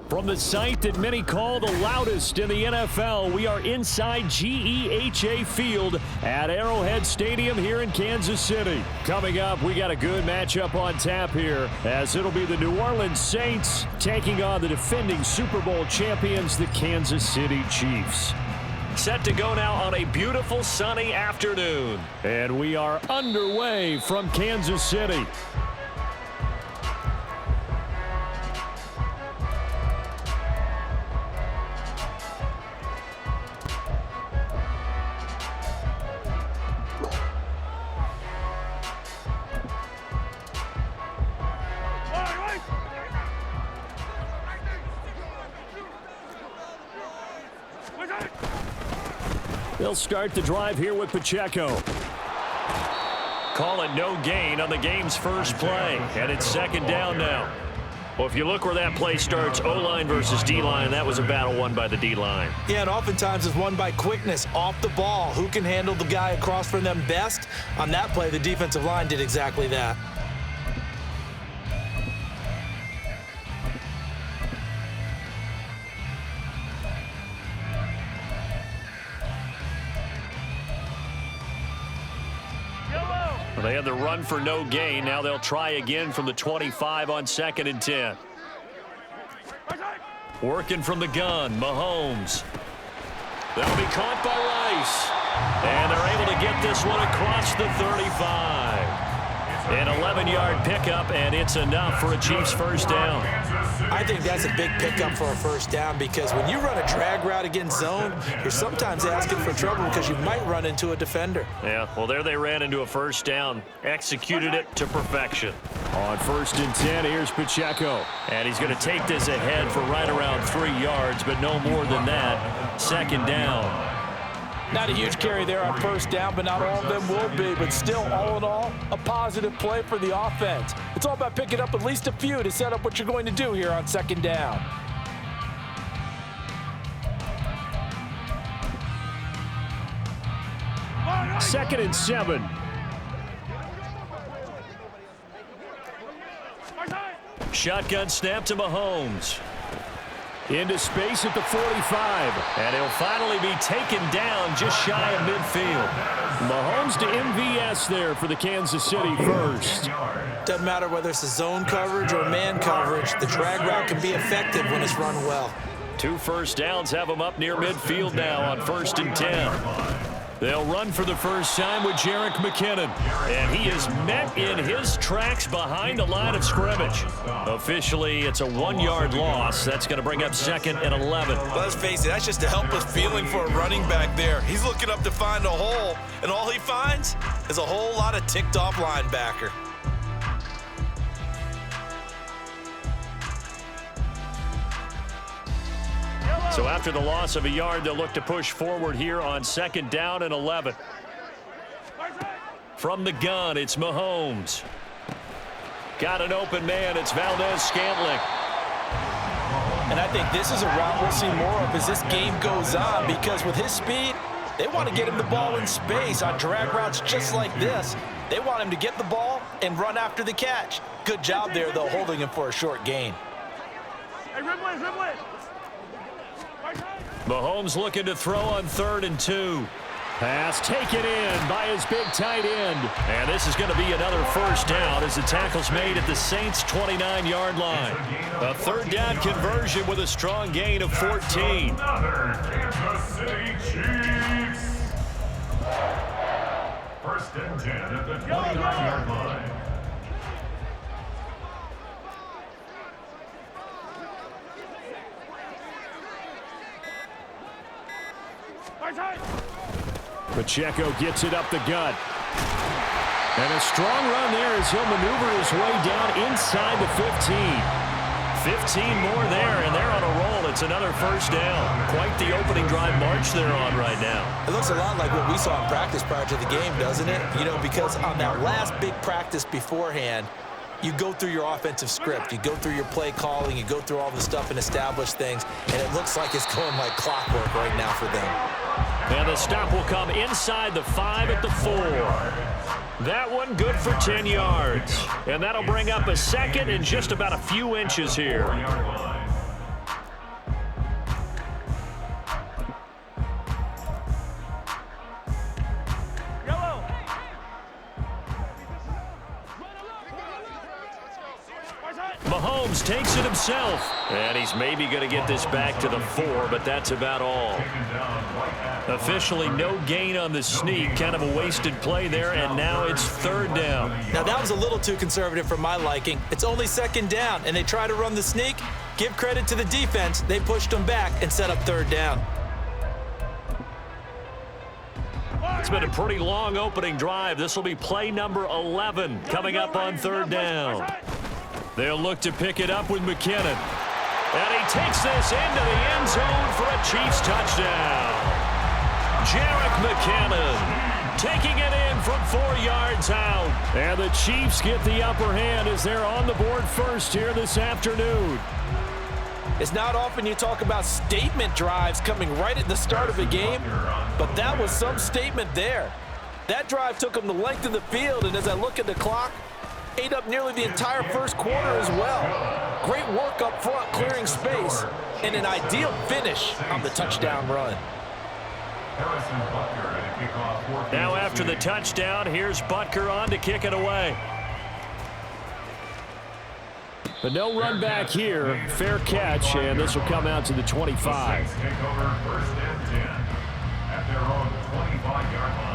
From the site that many call the loudest in the NFL, we are inside GEHA Field at Arrowhead Stadium here in Kansas City. Coming up, we got a good matchup on tap here, as it'll be the New Orleans Saints taking on the defending Super Bowl champions, the Kansas City Chiefs. Set to go now on a beautiful sunny afternoon. And we are underway from Kansas City. They'll start the drive here with Pacheco. Call it no gain on the game's first play, and it's second down now. Well, if you look where that play starts, O-line versus D-line, that was a battle won by the D-line. Yeah, and oftentimes it's won by quickness off the ball. Who can handle the guy across from them best? On that play, the defensive line did exactly that. They had the run for no gain. Now they'll try again from the 25 on 2nd and 10. Working from the gun, Mahomes. That'll be caught by Rice. And they're able to get this one across the 35. An 11-yard pickup, and it's enough for a Chiefs first down. I think that's a big pickup for a first down, because when you run a drag route against zone, you're sometimes asking for trouble because you might run into a defender. Yeah, well, there they ran into a first down. Executed it to perfection. On 1st and 10, here's Pacheco. And he's going to take this ahead for right around 3 yards, but no more than that. Second down. Not a huge carry there on first down, but not all of them will be. But still, all in all, a positive play for the offense. It's all about picking up at least a few to set up what you're going to do here on second down. Second and 7. Shotgun snap to Mahomes. Into space at the 45. And he'll finally be taken down just shy of midfield. Mahomes to MVS there for the Kansas City first. Doesn't matter whether it's a zone coverage or man coverage, the drag route can be effective when it's run well. 2 first downs have him up near midfield now on 1st and 10. They'll run for the first time with Jerick McKinnon. And he is met in his tracks behind the line of scrimmage. Officially, it's a 1-yard loss. That's going to bring up 2nd and 11. Let's face it, that's just a helpless feeling for a running back there. He's looking up to find a hole, and all he finds is a whole lot of ticked-off linebacker. So after the loss of a yard, they'll look to push forward here on 2nd down and 11. From the gun, it's Mahomes. Got an open man. It's Valdez-Scantling. And I think this is a route we'll see more of as this game goes on, because with his speed, they want to get him the ball in space on drag routes just like this. They want him to get the ball and run after the catch. Good job there, though, holding him for a short gain. Hey, Ridley. Mahomes looking to throw on 3rd and 2. Pass taken in by his big tight end. And this is going to be another first down as the tackle's made at the Saints' 29-yard line. A 3rd down conversion with a strong gain of 14. Another Kansas City Chiefs. 1st and 10 at the 29-yard line. Pacheco gets it up the gut. And a strong run there as he'll maneuver his way down inside the 15. 15 more there, and they're on a roll. It's another first down. Quite the opening drive march they're on right now. It looks a lot like what we saw in practice prior to the game, doesn't it? You know, because on that last big practice beforehand, you go through your offensive script. You go through your play calling. You go through all the stuff and establish things. And it looks like it's going like clockwork right now for them. And the stop will come inside the 5 at the 4. That one good for 10 yards. And that'll bring up a 2nd and just about a few inches here. Mahomes takes it himself. And he's maybe going to get this back to the 4, but that's about all. Officially no gain on the sneak. Kind of a wasted play there, and now it's 3rd down. Now, that was a little too conservative for my liking. It's only 2nd down, and they try to run the sneak. Give credit to the defense. They pushed them back and set up 3rd down. It's been a pretty long opening drive. This will be play number 11 coming up on 3rd down. They'll look to pick it up with McKinnon. And he takes this into the end zone for a Chiefs touchdown. Jerick McKinnon taking it in from 4 yards out. And the Chiefs get the upper hand as they're on the board first here this afternoon. It's not often you talk about statement drives coming right at the start of a game, but that was some statement there. That drive took them the length of the field, and as I look at the clock, ate up nearly the entire first quarter as well. Great work up front, clearing space, and an ideal finish on the touchdown run. Now after the touchdown, here's Butker on to kick it away. But no run back here. Fair catch, and this will come out to the 25. Take over 1st and 10 at their own 25-yard line.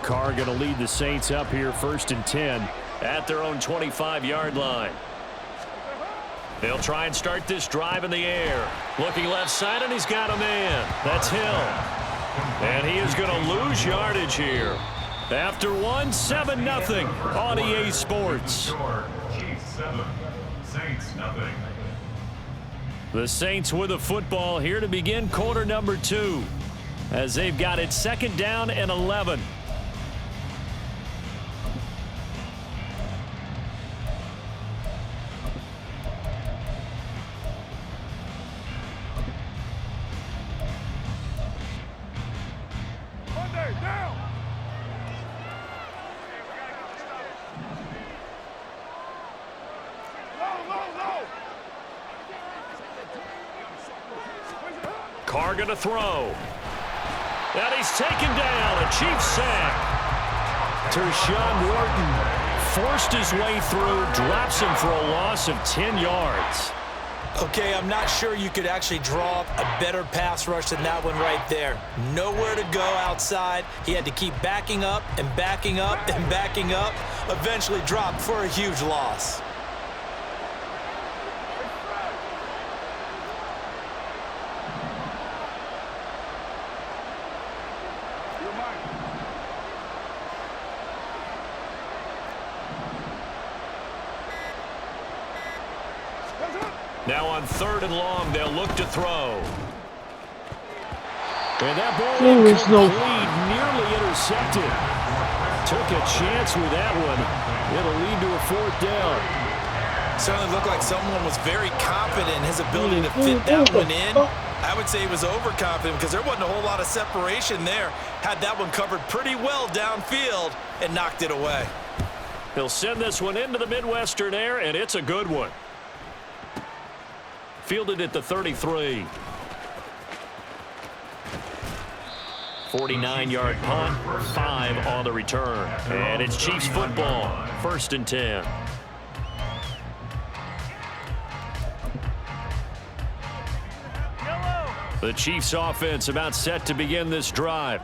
Carr going to lead the Saints up here 1st and 10 at their own 25-yard line. They'll try and start this drive in the air. Looking left side, and he's got a man. That's Hill. And he is going to lose yardage here. After 1, 7-0 on EA Sports. Chiefs 7, Saints nothing. The Saints with the football here to begin quarter number 2 as they've got it 2nd down and 11. Carr going to throw. And he's taken down. A Chiefs sack. Tershawn Wharton forced his way through, drops him for a loss of 10 yards. Okay, I'm not sure you could actually draw up a better pass rush than that one right there. Nowhere to go outside. He had to keep backing up and backing up and backing up. Eventually dropped for a huge loss. Now on 3rd and long, they'll look to throw. And that ball incomplete, nearly intercepted. Took a chance with that one. It'll lead to a 4th down. Certainly looked like someone was very confident in his ability to fit that one in. I would say he was overconfident because there wasn't a whole lot of separation there. Had that one covered pretty well downfield and knocked it away. He'll send this one into the Midwestern air, and it's a good one. Fielded at the 33. 49-yard punt, 5 on the return. And it's Chiefs football, 1st and 10. The Chiefs offense about set to begin this drive.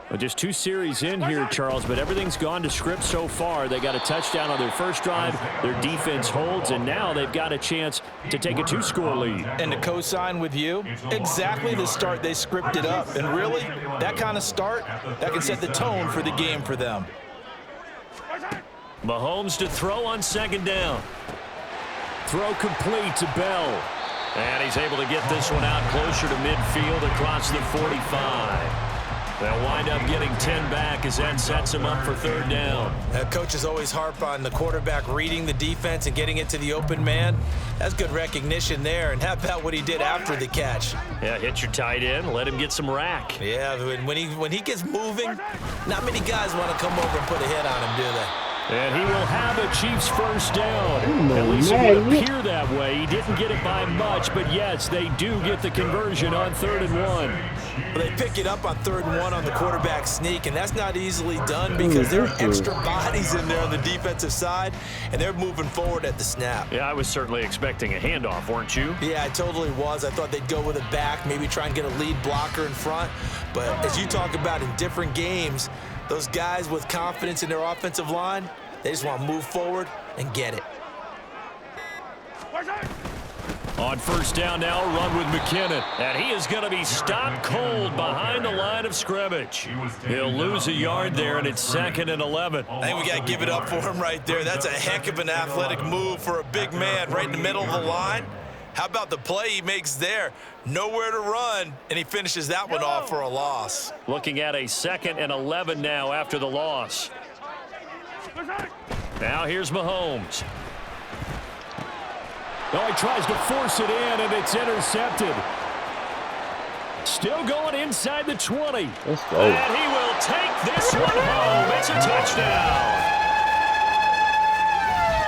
Well, just 2 series in here, Charles, but everything's gone to script so far. They got a touchdown on their first drive. Their defense holds, and now they've got a chance to take a 2-score lead. And to co-sign with you, exactly the start they scripted up. And really, that kind of start, that can set the tone for the game for them. Mahomes to throw on 2nd down. Throw complete to Bell. And he's able to get this one out closer to midfield across the 45. They'll wind up getting 10 back as that sets them up for third down. Coaches always harp on the quarterback reading the defense and getting it to the open man. That's good recognition there. And how about what he did after the catch? Yeah, hit your tight end, let him get some rack. Yeah, when he gets moving, not many guys want to come over and put a hit on him, do they? And he will have a Chiefs first down. At least it would appear that way. He didn't get it by much, but yes, they do get the conversion on 3rd and 1. Well, they pick it up on 3rd and 1 on the quarterback sneak, and that's not easily done because there are extra bodies in there on the defensive side, and they're moving forward at the snap. Yeah, I was certainly expecting a handoff, weren't you? Yeah, I totally was. I thought they'd go with a back, maybe try and get a lead blocker in front. But as you talk about in different games, those guys with confidence in their offensive line, they just want to move forward and get it. On first down now, run with McKinnon. And he is going to be stopped cold behind the line of scrimmage. He'll lose a yard there, and it's 2nd and 11. I think we got to give it up for him right there. That's a heck of an athletic move for a big man right in the middle of the line. How about the play he makes there? Nowhere to run, and he finishes that one off for a loss. Looking at a 2nd and 11 now after the loss. Now here's Mahomes. Oh, he tries to force it in, and it's intercepted. Still going inside the 20. Let's go. And he will take this one home. It's a touchdown.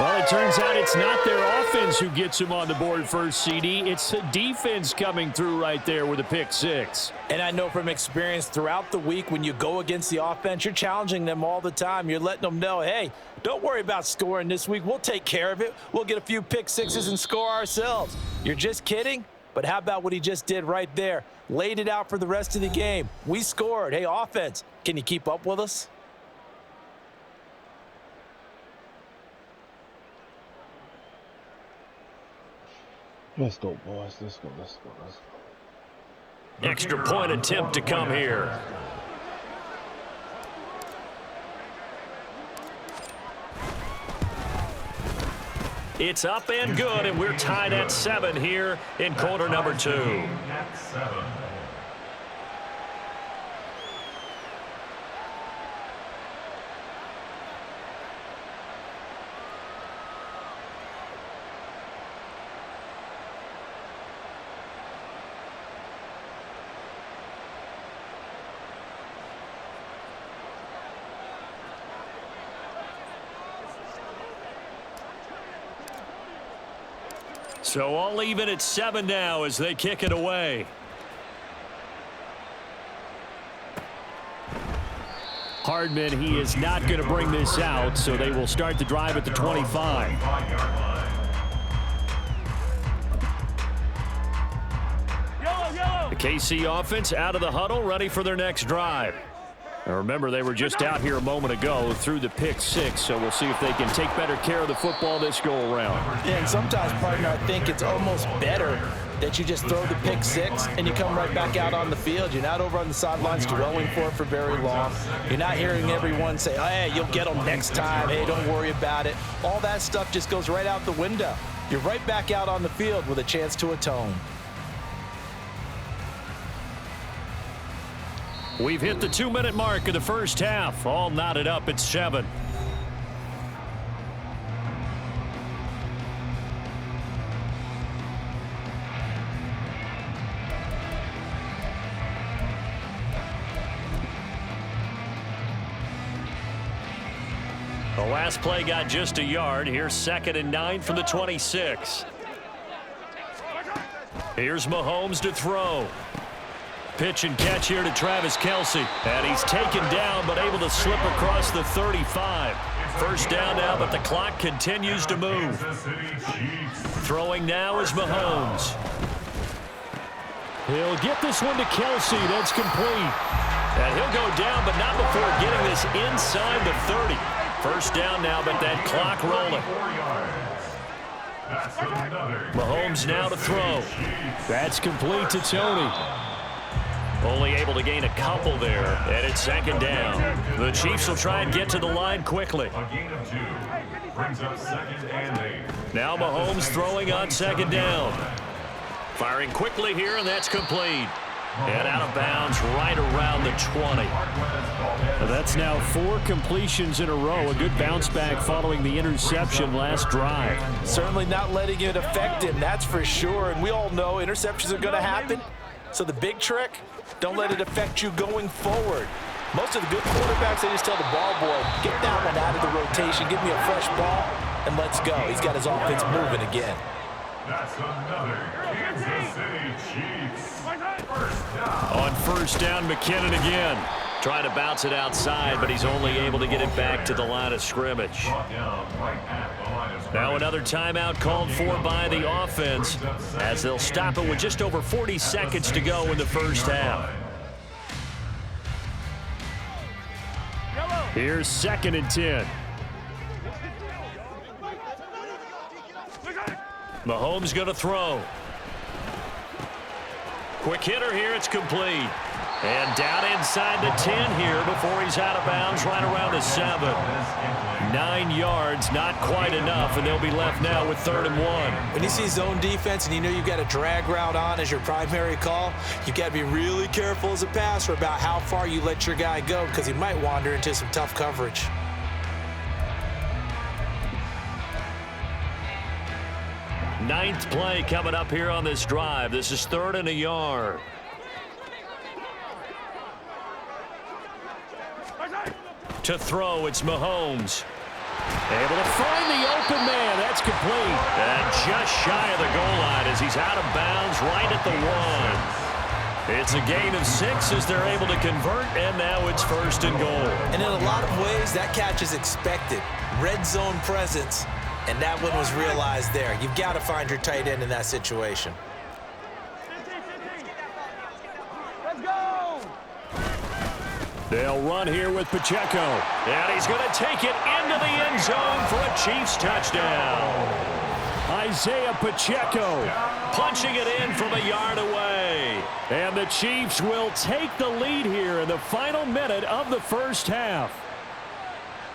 Well, it turns out it's not their offense who gets him on the board first, CD. It's the defense coming through right there with a pick 6. And I know from experience throughout the week when you go against the offense, you're challenging them all the time. You're letting them know, hey, don't worry about scoring this week. We'll take care of it. We'll get a few pick 6s and score ourselves. You're just kidding? But how about what he just did right there? Laid it out for the rest of the game. We scored. Hey, offense, can you keep up with us? Let's go, boys. Let's go. Extra point attempt to come here. It's up and good, and we're tied at 7 here in quarter number 2. At 7. So all even at 7 now as they kick it away. Hardman, he is not going to bring this out, so they will start the drive at the 25. The KC offense out of the huddle, ready for their next drive. Now remember, they were just out here a moment ago through the pick 6, so we'll see if they can take better care of the football this go-around. Yeah, and sometimes, partner, I think it's almost better that you just throw the pick 6 and you come right back out on the field. You're not over on the sidelines dwelling for it for very long. You're not hearing everyone say, oh, hey, you'll get them next time. Hey, don't worry about it. All that stuff just goes right out the window. You're right back out on the field with a chance to atone. We've hit the 2-minute mark of the first half. All knotted up at 7. The last play got just a yard. Here's 2nd and 9 from the 26. Here's Mahomes to throw. Pitch and catch here to Travis Kelce. And he's taken down, but able to slip across the 35. First down now, but the clock continues to move. Throwing now is Mahomes. He'll get this one to Kelce. That's complete. And he'll go down, but not before getting this inside the 30. First down now, but that clock rolling. Mahomes now to throw. That's complete to Tony. Only able to gain a couple there, and it's 2nd down. The Chiefs will try and get to the line quickly. A gain of 2 brings up 2nd and 8. Now Mahomes throwing on 2nd down. Firing quickly here, and that's complete. And out of bounds right around the 20. That's now 4 completions in a row. A good bounce back following the interception last drive. Certainly not letting it affect him, that's for sure. And we all know interceptions are going to happen. So the big trick, don't let it affect you going forward. Most of the good quarterbacks, they just tell the ball boy, get that one out of the rotation, give me a fresh ball, and let's go. He's got his offense moving again. That's another Kansas City Chiefs. First down. On first down, McKinnon again. Trying to bounce it outside, but he's only able to get it back to the line of scrimmage. Now another timeout called for by the offense as they'll stop it with just over 40 seconds to go in the first half. Here's 2nd and 10. Mahomes going to throw. Quick hitter here, it's complete. And down inside the 10 here before he's out of bounds right around the 7. 9 yards, not quite enough, and they'll be left now with 3rd and 1. When you see zone defense and you know you've got a drag route on as your primary call, you've got to be really careful as a passer about how far you let your guy go because he might wander into some tough coverage. Ninth play coming up here on this drive. This is 3rd and a yard. To throw, it's Mahomes. Able to find the open man. That's complete. And just shy of the goal line as he's out of bounds right at the 1. It's a gain of 6 as they're able to convert, and now it's 1st and goal. And in a lot of ways, that catch is expected. Red zone presence, and that one was realized there. You've got to find your tight end in that situation. They'll run here with Pacheco. And he's going to take it into the end zone for a Chiefs touchdown. Isaiah Pacheco punching it in from a yard away. And the Chiefs will take the lead here in the final minute of the first half.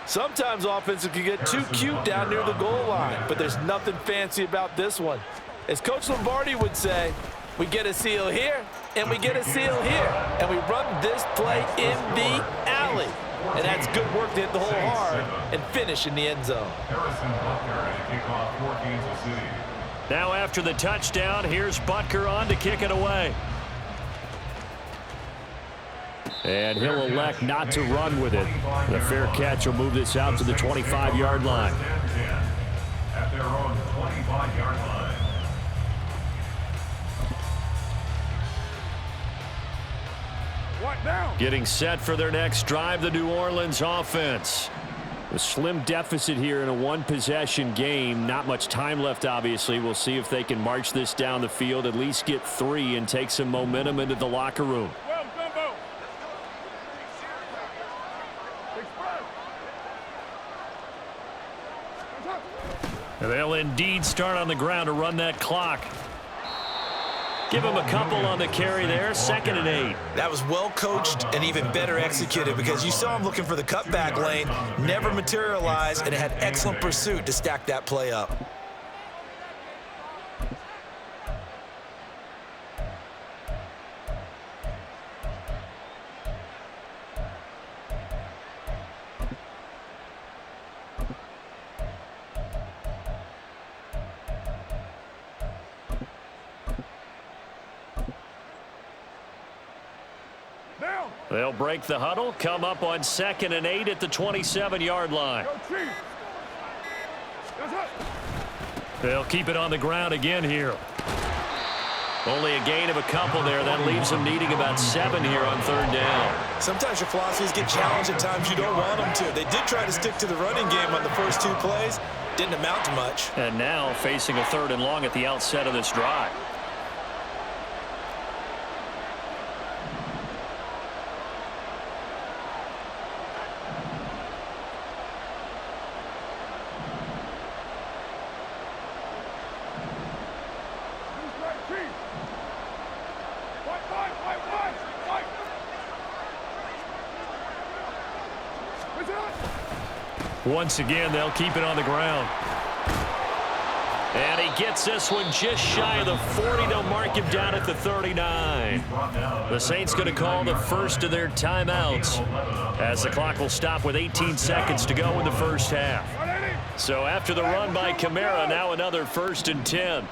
Sometimes offenses can get too cute down near the goal line, but there's nothing fancy about this one. As Coach Lombardi would say, we get a seal here, and we get a seal here, and we run this play in the alley. And that's good work to hit the hole hard and finish in the end zone. Now after the touchdown, here's Butker on to kick it away. And he'll elect not to run with it. The fair catch will move this out to the 25-yard line. At their own 25-yard line. Getting set for their next drive, the New Orleans offense. A slim deficit here in a one-possession game. Not much time left, obviously. We'll see if they can march this down the field, at least get 3, and take some momentum into the locker room. They'll indeed start on the ground to run that clock. Give him a couple on the carry there. 2nd and 8. That was well coached and even better executed because you saw him looking for the cutback lane, never materialized, and had excellent pursuit to stack that play up. They'll break the huddle, come up on 2nd and 8 at the 27-yard line. They'll keep it on the ground again here. Only a gain of a couple there. That leaves them needing about 7 here on 3rd down. Sometimes your philosophies get challenged at times you don't want them to. They did try to stick to the running game on the first 2 plays. Didn't amount to much. And now facing a 3rd and long at the outset of this drive. Once again, they'll keep it on the ground. And he gets this one just shy of the 40. They'll mark him down at the 39. The Saints going to call the first of their timeouts as the clock will stop with 18 seconds to go in the first half. So after the run by Kamara, now another 1st and 10.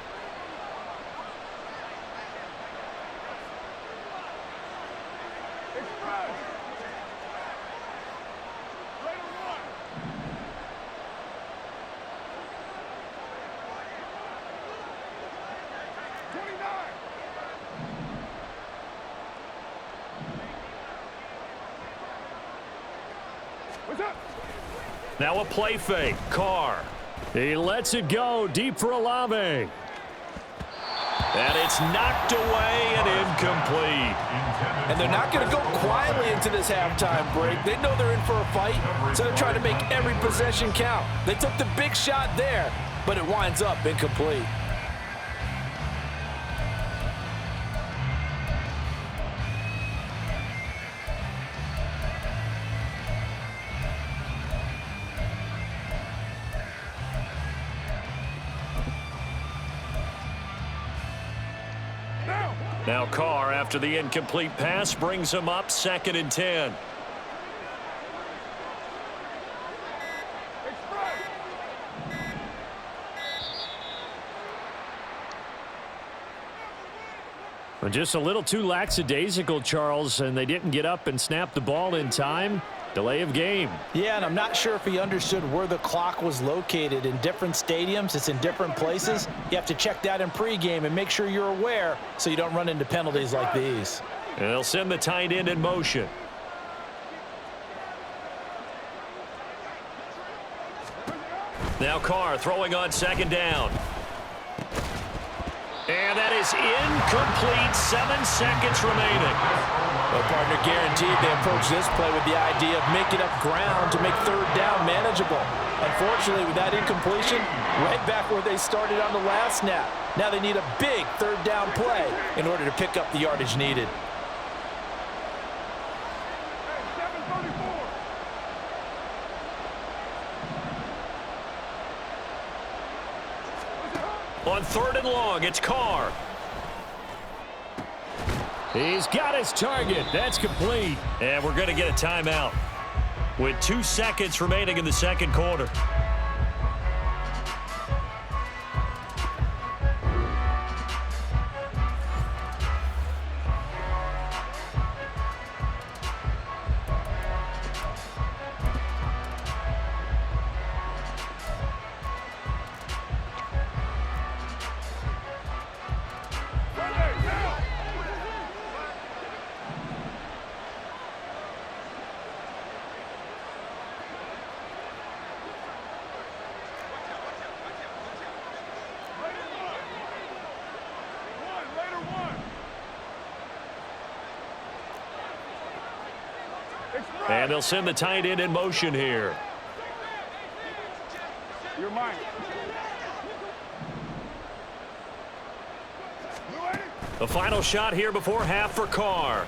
Now a play fake. Carr. He lets it go deep for Olave. And it's knocked away and incomplete. And they're not going to go quietly into this halftime break. They know they're in for a fight, so they're trying to make every possession count. They took the big shot there, but it winds up incomplete. Now Carr, after the incomplete pass, brings him up 2nd and 10. Well, just a little too lackadaisical, Charles, and they didn't get up and snap the ball in time. Delay of game. Yeah, and I'm not sure if he understood where the clock was located. In different stadiums, it's in different places. You have to check that in pregame and make sure you're aware so you don't run into penalties like these. And they'll send the tight end in motion. Now Carr throwing on 2nd down. And that is incomplete. 7 seconds remaining. Well, partner, guaranteed they approach this play with the idea of making up ground to make 3rd down manageable. Unfortunately, with that incompletion, right back where they started on the last snap. Now they need a big 3rd down play in order to pick up the yardage needed. On 3rd and long, it's Carr. He's got his target. That's complete. And we're going to get a timeout with 2 seconds remaining in the 2nd quarter. And they'll send the tight end in motion here. You're mine. The final shot here before half for Carr.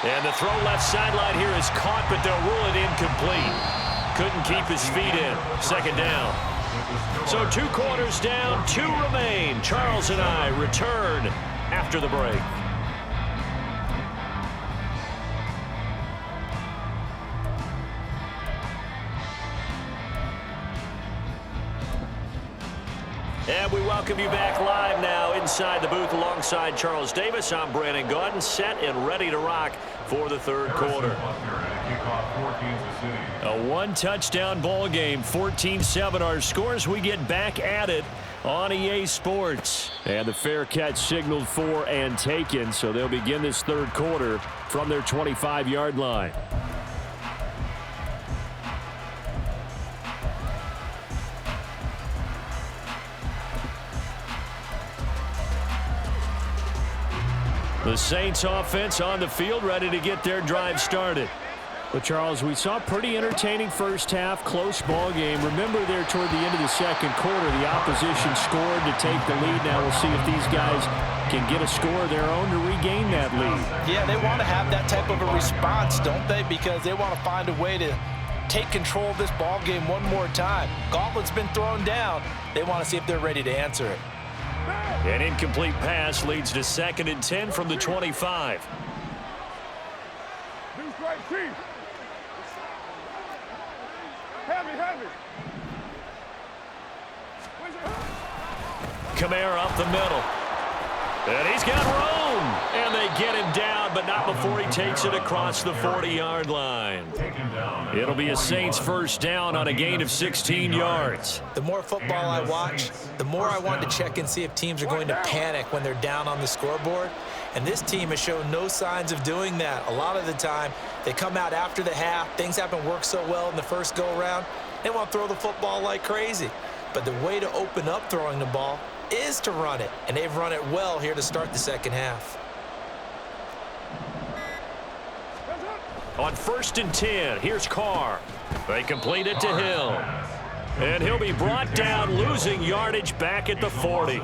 And the throw left sideline here is caught, but they'll rule it incomplete. Couldn't keep his feet in. 2nd down. So 2 quarters down, 2 remain. Charles and I return after the break. And we welcome you back live now inside the booth alongside Charles Davis. I'm Brandon Gaudin, set and ready to rock for the 3rd quarter. A 1-touchdown ball game, 14-7 our scores. We get back at it on EA Sports. And the fair catch signaled for and taken, so they'll begin this 3rd quarter from their 25-yard line. The Saints offense on the field, ready to get their drive started. Well, Charles, we saw a pretty entertaining first half, close ball game. Remember there toward the end of the 2nd quarter, the opposition scored to take the lead. Now we'll see if these guys can get a score of their own to regain that lead. Yeah, they want to have that type of a response, don't they? Because they want to find a way to take control of this ball game one more time. Gauntlet's been thrown down. They want to see if they're ready to answer it. An incomplete pass leads to 2nd and 10 from the 25. Kamara up the middle. And he's got room. And they get him down, but not before he takes it across the 40-yard line. It'll be a Saints first down on a gain of 16 yards. The more football I watch, the more I want to check and see if teams are going to panic when they're down on the scoreboard. And this team has shown no signs of doing that. A lot of the time, they come out after the half. Things haven't worked so well in the first go-around. They want to throw the football like crazy. But the way to open up throwing the ball is to run it, and they've run it well here to start the second half. On 1st and 10, here's Carr. They complete it to Hill. And he'll be brought down, losing yardage back at the 40.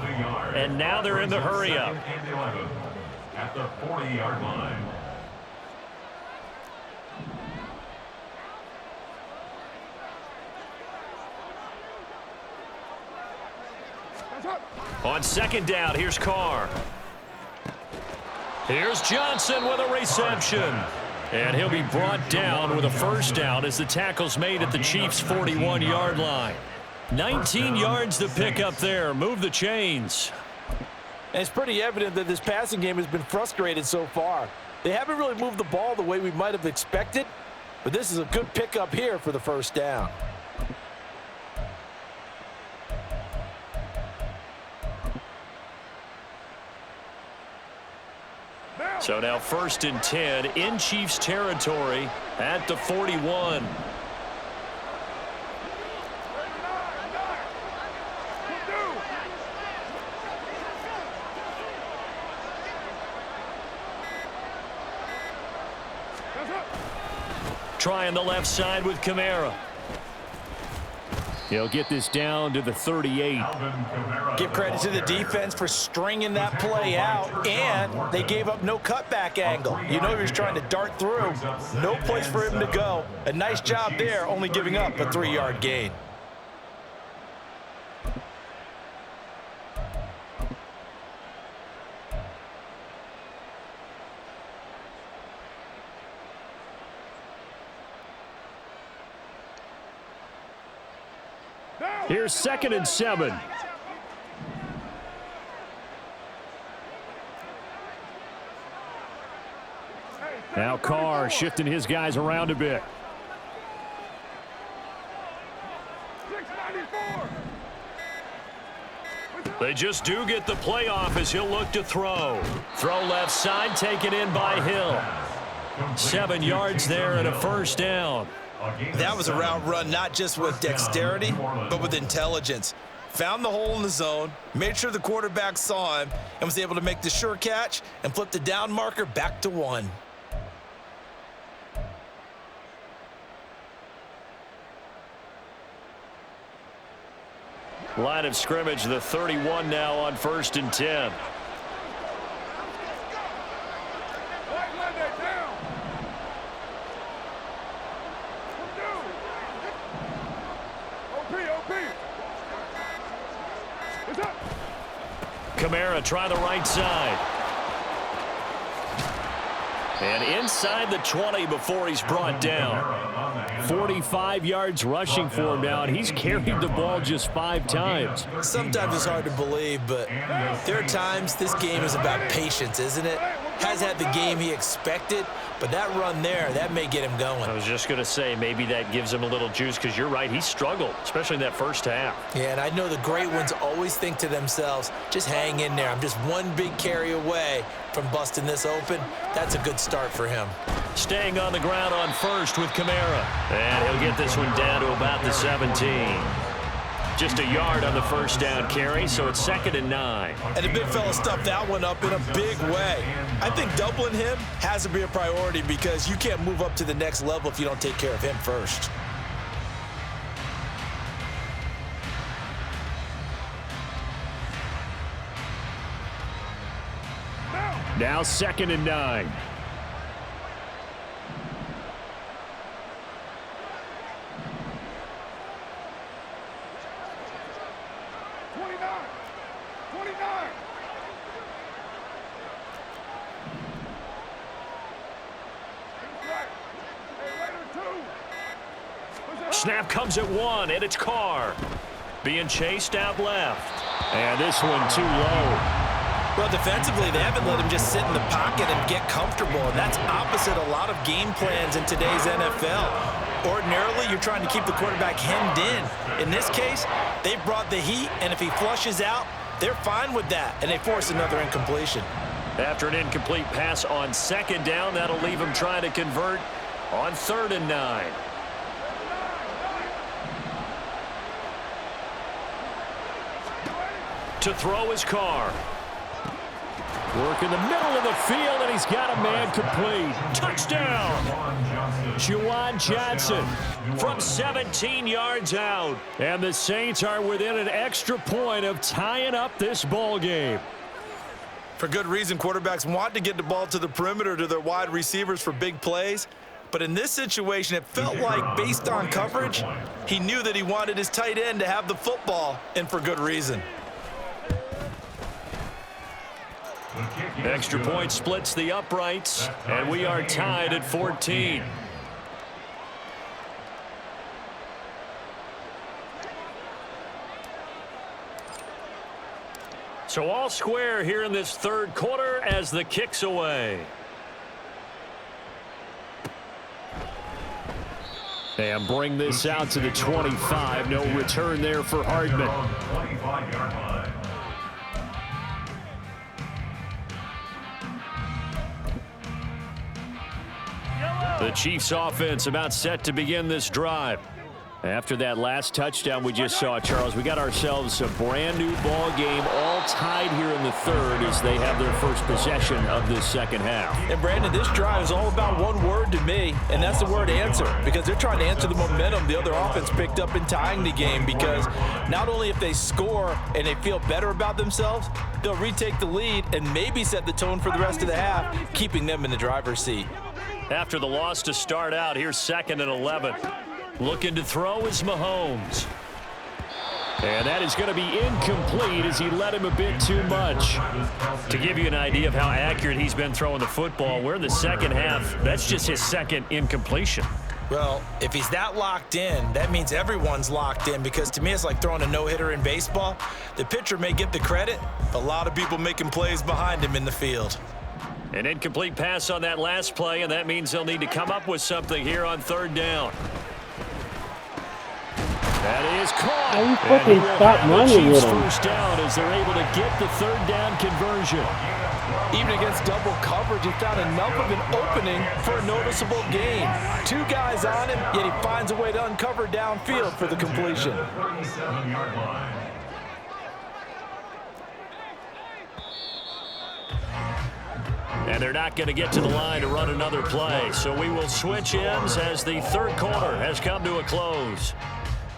And now they're in the hurry-up. At the 40-yard line. On 2nd down, here's Carr. Here's Johnson with a reception. And he'll be brought down with a first down as the tackle's made at the Chiefs' 41-yard line. 19 yards to pick up there. Move the chains. And it's pretty evident that this passing game has been frustrated so far. They haven't really moved the ball the way we might have expected, but this is a good pickup here for the first down. So now 1st and 10 in Chiefs territory at the 41. Trying the left side with Kamara. He'll get this down to the 38. Give credit to the defense for stringing that play out, and they gave up no cutback angle. You know he was trying to dart through. No place for him to go. A nice job there, only giving up a 3-yard gain. Here's 2nd and 7. Now Carr shifting his guys around a bit. They just do get the play off as he'll look to throw. Throw left side, taken in by Hill. 7 yards there and a first down. That was a route run not just with dexterity, but with intelligence. Found the hole in the zone, made sure the quarterback saw him, and was able to make the sure catch and flip the down marker back to 1. Line of scrimmage, the 31 now on 1st and 10. Kamara try the right side. And inside the 20 before he's brought down. 45 yards rushing for him now, and he's carried the ball just 5 times. Sometimes it's hard to believe, but there are times this game is about patience, isn't it? Has had the game he expected, but that run there, that may get him going. I was just going to say, maybe that gives him a little juice, because you're right, he struggled, especially in that first half. Yeah, and I know the great ones always think to themselves, just hang in there. I'm just one big carry away from busting this open. That's a good start for him. Staying on the ground on first with Kamara. And he'll get this one down to about the 17. Just a yard on the first down carry, so it's 2nd and 9. And the big fella stuffed that one up in a big way. I think doubling him has to be a priority because you can't move up to the next level if you don't take care of him first. Now 2nd and 9. Snap comes at 1, and it's Carr. Being chased out left. And this one too low. Well, defensively, they haven't let him just sit in the pocket and get comfortable, and that's opposite a lot of game plans in today's NFL. Ordinarily, you're trying to keep the quarterback hemmed in. In this case, they brought the heat, and if he flushes out, they're fine with that, and they force another incompletion. After an incomplete pass on second down, that'll leave him trying to convert on 3rd and 9. To throw his Carr. Work in the middle of the field, and he's got a man complete. Touchdown! Juwan Johnson from 17 yards out. And the Saints are within an extra point of tying up this ball game. For good reason, quarterbacks want to get the ball to the perimeter to their wide receivers for big plays. But in this situation, it felt like, based on coverage, he knew that he wanted his tight end to have the football, and for good reason. Extra point splits the uprights, and we are tied at 14. So all square here in this 3rd quarter as the kick's away. And bring this out to the 25. No return there for Hardman. The Chiefs offense about set to begin this drive. After that last touchdown we just saw, Charles, we got ourselves a brand new ball game, all tied here in the 3rd as they have their first possession of this 2nd half. And Brandon, this drive is all about one word to me, and that's the word answer, because they're trying to answer the momentum the other offense picked up in tying the game, because not only if they score and they feel better about themselves, they'll retake the lead and maybe set the tone for the rest of the half, keeping them in the driver's seat. After the loss to start out, here's 2nd and 11. Looking to throw is Mahomes. And that is going to be incomplete as he led him a bit too much. To give you an idea of how accurate he's been throwing the football, we're in the 2nd half. That's just his 2nd incompletion. Well, if he's that locked in, that means everyone's locked in, because to me it's like throwing a no-hitter in baseball. The pitcher may get the credit, but a lot of people making plays behind him in the field. An incomplete pass on that last play, and that means they'll need to come up with something here on 3rd down. That is caught. How you fucking stop running with him? First down as they're able to get the 3rd down conversion. Even against double coverage, he found enough of an opening for a noticeable gain. 2 guys on him, yet he finds a way to uncover downfield for the completion. And they're not going to get to the line to run another play. So we will switch ends as the 3rd quarter has come to a close.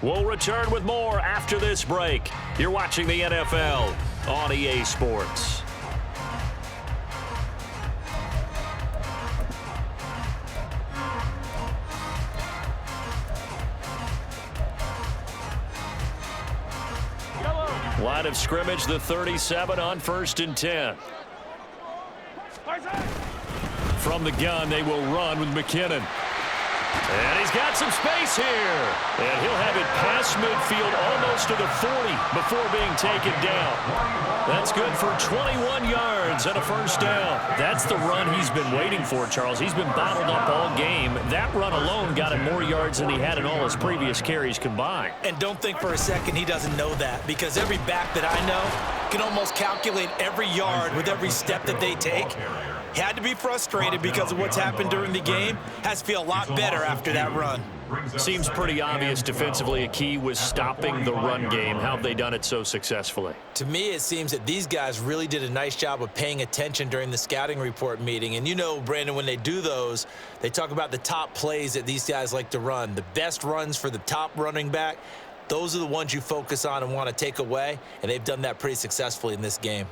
We'll return with more after this break. You're watching the NFL on EA Sports. Line of scrimmage, the 37 on 1st and 10. From the gun, they will run with McKinnon. And he's got some space here. And he'll have it past midfield almost to the 40 before being taken down. That's good for 21 yards and a 1st down. That's the run he's been waiting for, Charles. He's been bottled up all game. That run alone got him more yards than he had in all his previous carries combined. And don't think for a second he doesn't know that, because every back that I know can almost calculate every yard with every step that they take. Had to be frustrated because of what's happened during the game. Has to feel a lot better after that run. Seems pretty obvious defensively a key was stopping the run game. How have they done it so successfully? To me, it seems that these guys really did a nice job of paying attention during the scouting report meeting. And you know, Brandon, when they do those, they talk about the top plays that these guys like to run. The best runs for the top running back, those are the ones you focus on and want to take away. And they've done that pretty successfully in this game.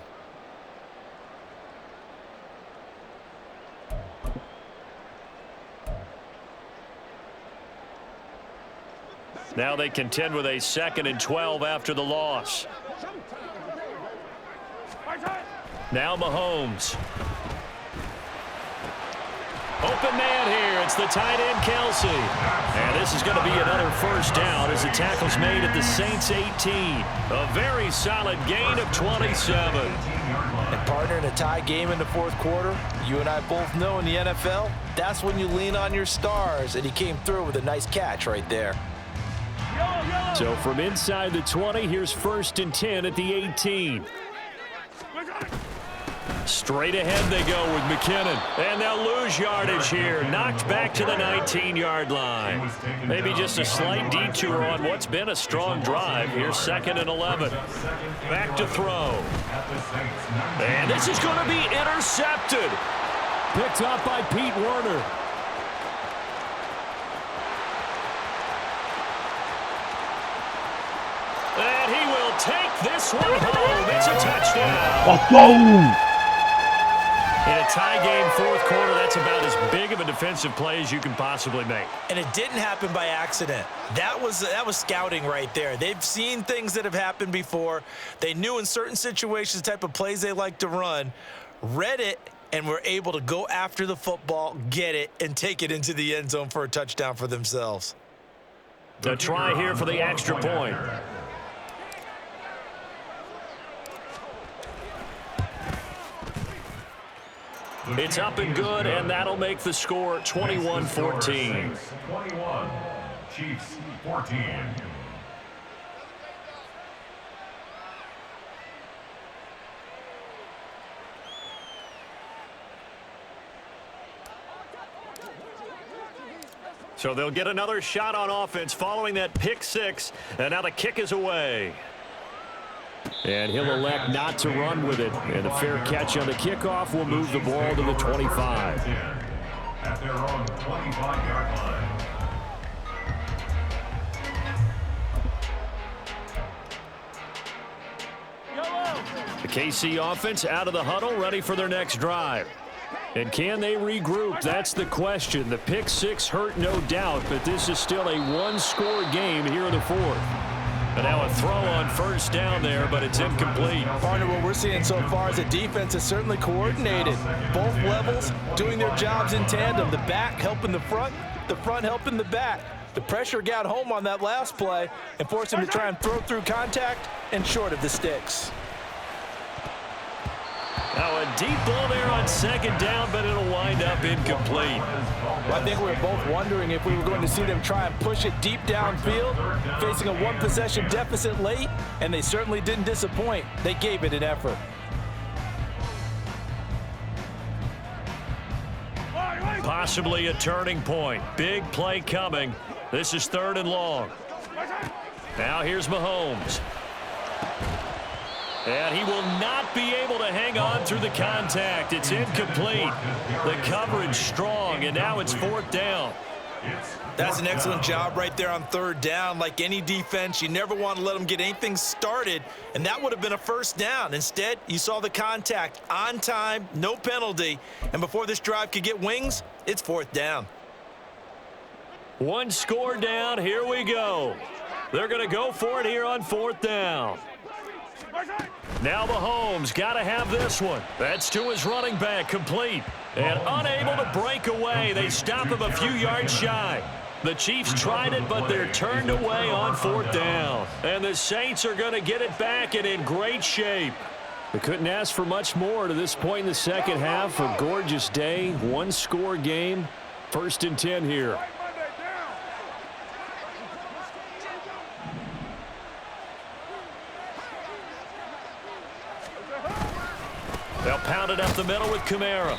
Now they contend with a 2nd and 12 after the loss. Now Mahomes. Oh, open man here. It's the tight end, Kelsey. And this is going to be another first down as the tackle's made at the Saints 18. A very solid gain of 27. And partner, in a tie game in the fourth quarter, you and I both know in the NFL, that's when you lean on your stars. And he came through with a nice catch right there. So from inside the 20, here's 1st and 10 at the 18. Straight ahead they go with McKinnon. And they'll lose yardage here. Knocked back to the 19-yard line. Maybe just a slight detour on what's been a strong drive. Here's 2nd and 11. Back to throw. And this is going to be intercepted. Picked up by Pete Werner. And he will take this one home. It's a touchdown. Let's go! In a tie game, fourth quarter, that's about as big of a defensive play as you can possibly make. And it didn't happen by accident. That was scouting right there. They've seen things that have happened before. They knew in certain situations the type of plays they like to run, read it, and were able to go after the football, get it, and take it into the end zone for a touchdown for themselves. A try here for the extra point. It's up and good, and that'll make the score 21-14. 21, Chiefs 14. So they'll get another shot on offense following that pick six, and now the kick is away. And he'll elect not to run with it. And a fair catch on the kickoff will move the ball to the 25. At their own 25-yard line. The KC offense out of the huddle, ready for their next drive. And can they regroup? That's the question. The pick six hurt, no doubt, but this is still a one-score game here in the fourth. And now a throw on first down there, but it's incomplete. Partner, what we're seeing so far is the defense is certainly coordinated. Both levels doing their jobs in tandem. The back helping the front helping the back. The pressure got home on that last play and forced him to try and throw through contact and short of the sticks. Now a deep ball there on second down, but it'll wind up incomplete. Well, I think we were both wondering if we were going to see them try and push it deep downfield, facing a one-possession deficit late, and they certainly didn't disappoint. They gave it an effort. Possibly a turning point. Big play coming. This is 3rd and long. Now here's Mahomes. And he will not be able to hang on through the contact. It's incomplete. The coverage strong, and now it's 4th down. That's an excellent job right there on 3rd down. Like any defense, you never want to let them get anything started, and that would have been a first down. Instead, you saw the contact on time, no penalty, and before this drive could get wings, it's 4th down. One score down. Here we go. They're going to go for it here on 4th down. Now Mahomes got to have this one. That's to his running back, complete. And unable to break away. They stop him a few yards shy. The Chiefs tried it, but they're turned away on 4th down. And the Saints are going to get it back and in great shape. They couldn't ask for much more to this point in the second half. A gorgeous day, one-score game. 1st and 10 here. They'll pound it up the middle with Kamara.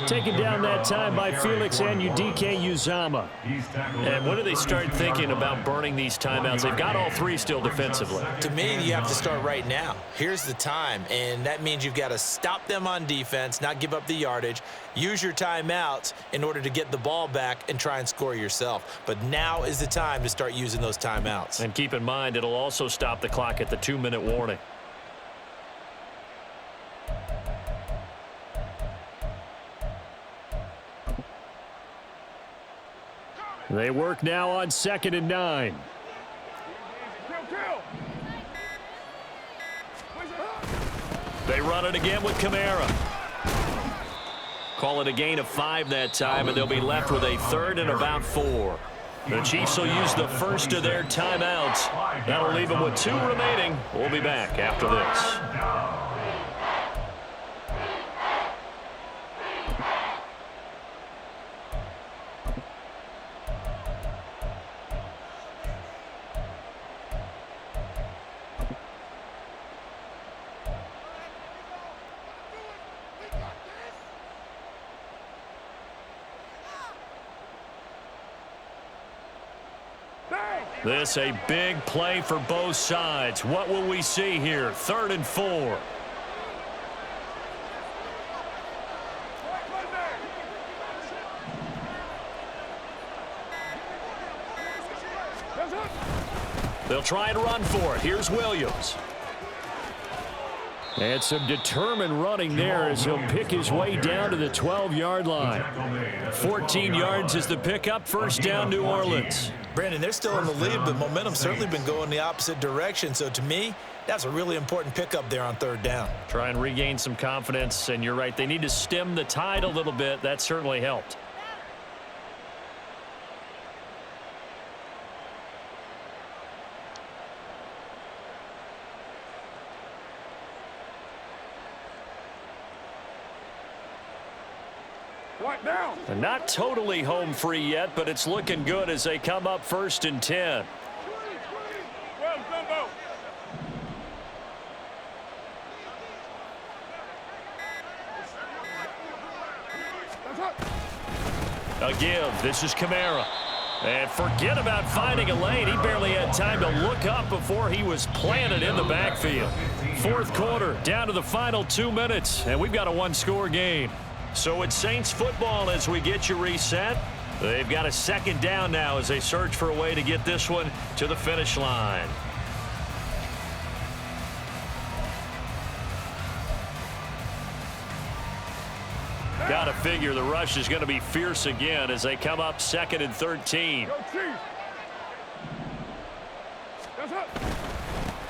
Taken down that time by Felix and Udike Uzama. And when do they start thinking about burning these timeouts? They've got all three still defensively. To me, you have to start right now. Here's the time, and that means you've got to stop them on defense, not give up the yardage, use your timeouts in order to get the ball back and try and score yourself. But now is the time to start using those timeouts. And keep in mind, it'll also stop the clock at the 2-minute warning. They work now on 2nd and 9. They run it again with Kamara. Call it a gain of 5 that time, and they'll be left with a 3rd and about 4. The Chiefs will use the first of their timeouts. That'll leave them with 2 remaining. We'll be back after this. This a big play for both sides. What will we see here? 3rd and 4. They'll try and run for it. Here's Williams. And some determined running there as he'll pick his way down to the 12-yard line. 14 yards is the pickup. First down, New Orleans. Brandon, they're still in the lead, but momentum's certainly been going the opposite direction. So to me, that's a really important pickup there on 3rd down. Try and regain some confidence, and you're right. They need to stem the tide a little bit. That certainly helped. They're not totally home free yet, but it's looking good as they come up 1st and 10. A give. This is Kamara. And forget about finding a lane. He barely had time to look up before he was planted in the backfield. 4th quarter, down to the final 2 minutes, and we've got a 1-score game. So it's Saints football as we get you reset. They've got a 2nd down now as they search for a way to get this one to the finish line. Got to figure the rush is going to be fierce again as they come up 2nd and 13.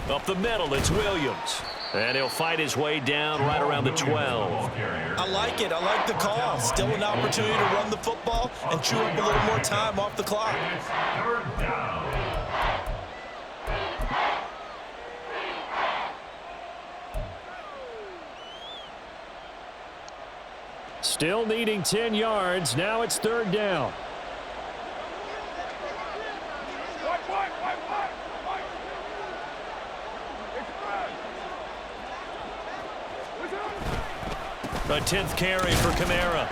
Up the middle, it's Williams. And he'll fight his way down right around the 12. I like it. I like the call. Still an opportunity to run the football and chew up a little more time off the clock. Still needing 10 yards. Now it's 3rd down. A 10th carry for Kamara.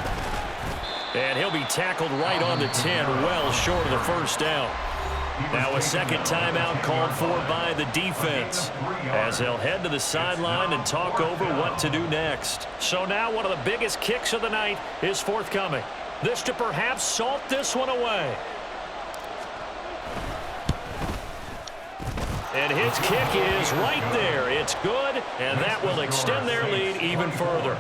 And he'll be tackled right on the 10, well short of the 1st down. Now a 2nd timeout called for by the defense as they'll head to the sideline and talk over what to do next. So now one of the biggest kicks of the night is forthcoming. This to perhaps salt this one away. And his kick is right there. It's good, and that will extend their lead even further.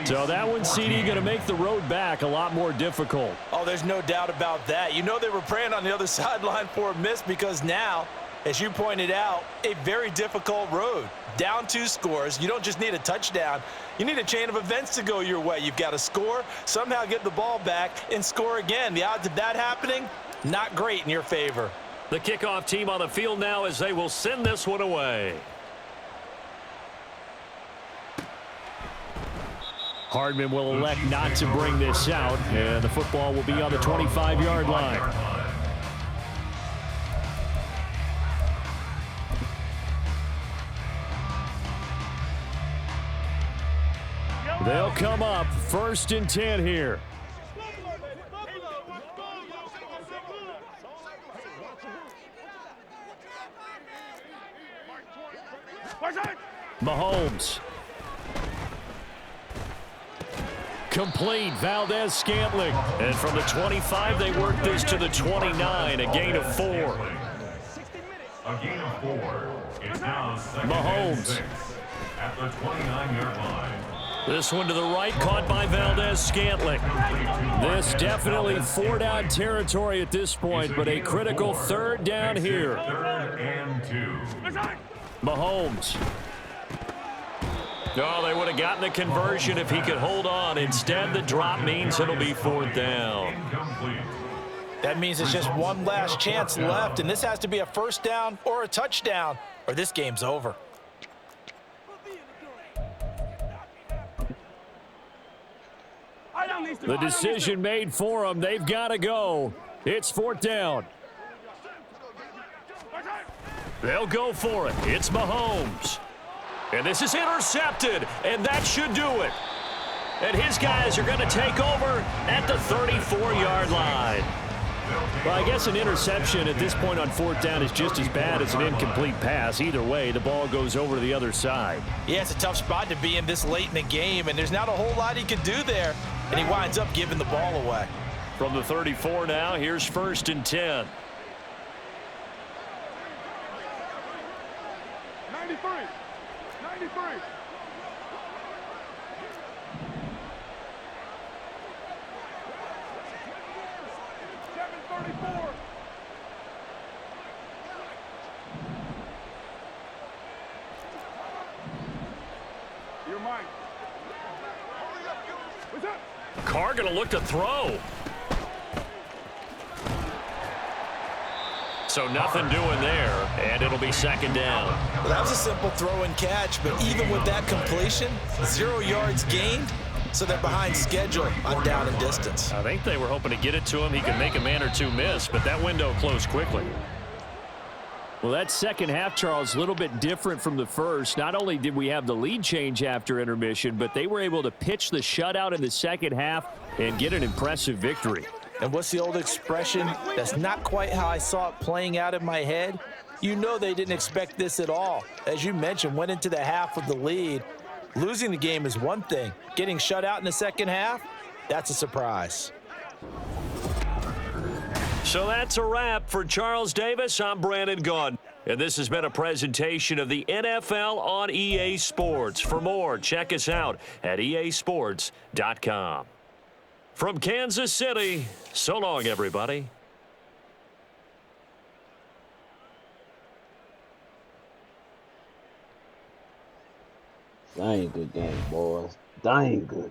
So that one, CD, going to make the road back a lot more difficult. Oh, there's no doubt about that. You know they were praying on the other sideline for a miss because now, as you pointed out, a very difficult road. Down 2 scores. You don't just need a touchdown. You need a chain of events to go your way. You've got to score, somehow get the ball back, and score again. The odds of that happening, not great in your favor. The kickoff team on the field now as they will send this one away. Hardman will elect not to bring this out, and the football will be on the 25-yard line. They'll come up 1st and 10 here. Mahomes. Complete. Valdez-Scantling. And from the 25, they work this to the 29, a gain of 4. A gain of 4. It's now 2nd and Mahomes. 6 at the 29-yard line. This one to the right, caught by Valdez-Scantling. This definitely 4-down territory at this point, but a critical 3rd down here. 3rd and 2. Mahomes. No, they would have gotten the conversion if he could hold on. Instead, the drop means it'll be 4th down. That means it's just one last chance left, and this has to be a 1st down or a touchdown, or this game's over. The decision made for them. They've got to go. It's 4th down. They'll go for it. It's Mahomes. And this is intercepted, and that should do it. And his guys are going to take over at the 34-yard line. Well, I guess an interception at this point on 4th down is just as bad as an incomplete pass. Either way, the ball goes over to the other side. Yeah, it's a tough spot to be in this late in the game, and there's not a whole lot he could do there, and he winds up giving the ball away. From the 34 now, here's 1st and 10. 93. 93. You're mine. What's up? Carr going to look to throw. So nothing doing there, and it'll be 2nd down. Well, that was a simple throw and catch, but even with that completion, 0 yards gained, so they're behind schedule on down and distance. I think they were hoping to get it to him. He could make a man or two miss, but that window closed quickly. Well, that second half, Charles, a little bit different from the first. Not only did we have the lead change after intermission, but they were able to pitch the shutout in the second half and get an impressive victory. And what's the old expression? That's not quite how I saw it playing out in my head. You know they didn't expect this at all. As you mentioned, went into the half with the lead. Losing the game is one thing. Getting shut out in the second half, that's a surprise. So that's a wrap for Charles Davis. I'm Brandon Gaudin. And this has been a presentation of the NFL on EA Sports. For more, check us out at easports.com. From Kansas City, so long, everybody. Dang good game, boys. Dang good.